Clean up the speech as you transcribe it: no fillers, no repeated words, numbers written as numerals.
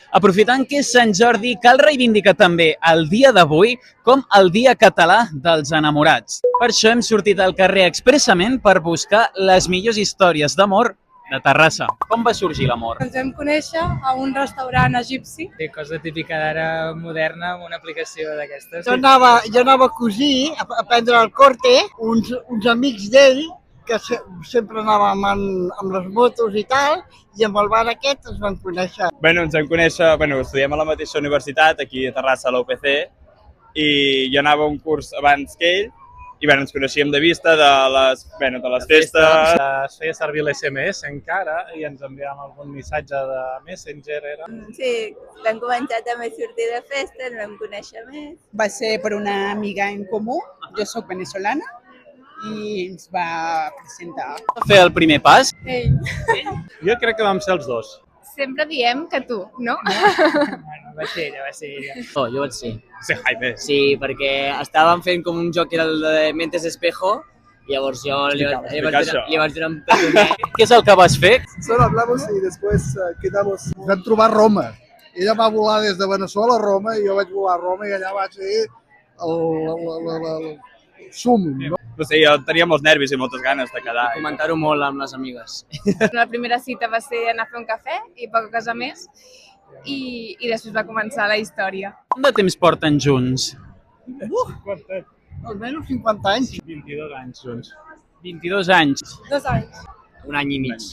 Aprofitant que és Sant Jordi, cal reivindicar també el dia d'avui com el Dia Català dels Enamorats. Per això hem sortit al carrer expressament per buscar les millors històries d'amor de Terrassa. Com va sorgir l'amor? Ens vam conèixer a un restaurant egipci. Sí, cosa típica d'ara moderna amb una aplicació d'aquestes. Jo anava a cosir, a prendre el corte, uns amics d'ell, que sempre anàvem amb les motos i tal, i amb el bar aquest ens vam conèixer. Ens vam conèixer, estudiem a la mateixa universitat, aquí a Terrassa, a la UPC, i jo anava a un curs abans que ell, i ens coneixíem de vista de les festes. Es feia servir l'SMS encara i ens enviàvem algun missatge de Messenger. Sí, vam començar també a sortir de festa, ens vam conèixer més. Va ser per una amiga en comú, jo sóc venezolana, i ens va presentar. Va fer el primer pas? Ell. Jo crec que vam ser els dos. Sempre diem que tu, no? Bueno, va ser ella. Oh, jo vaig ser. Sí, Jaime. Sí, perquè estàvem fent com un joc que era el de Mentes Espejo, i llavors jo li vaig donar un petoner. Què és el que vas fer? Solo hablamos y después quedamos. Vam trobar Roma. Ella va volar des de Veneçuela a Roma i jo vaig volar a Roma i allà va ser el súmum, no? No sé, jo tenia molts nervis i moltes ganes de quedar. Comentar-ho molt amb les amigues. La primera cita va ser anar a fer un cafè i poca cosa més. I després va començar la història. Quant de temps porten junts? Almenys 50 anys. 22 anys junts. 22 anys. 2 anys. Un any i mig.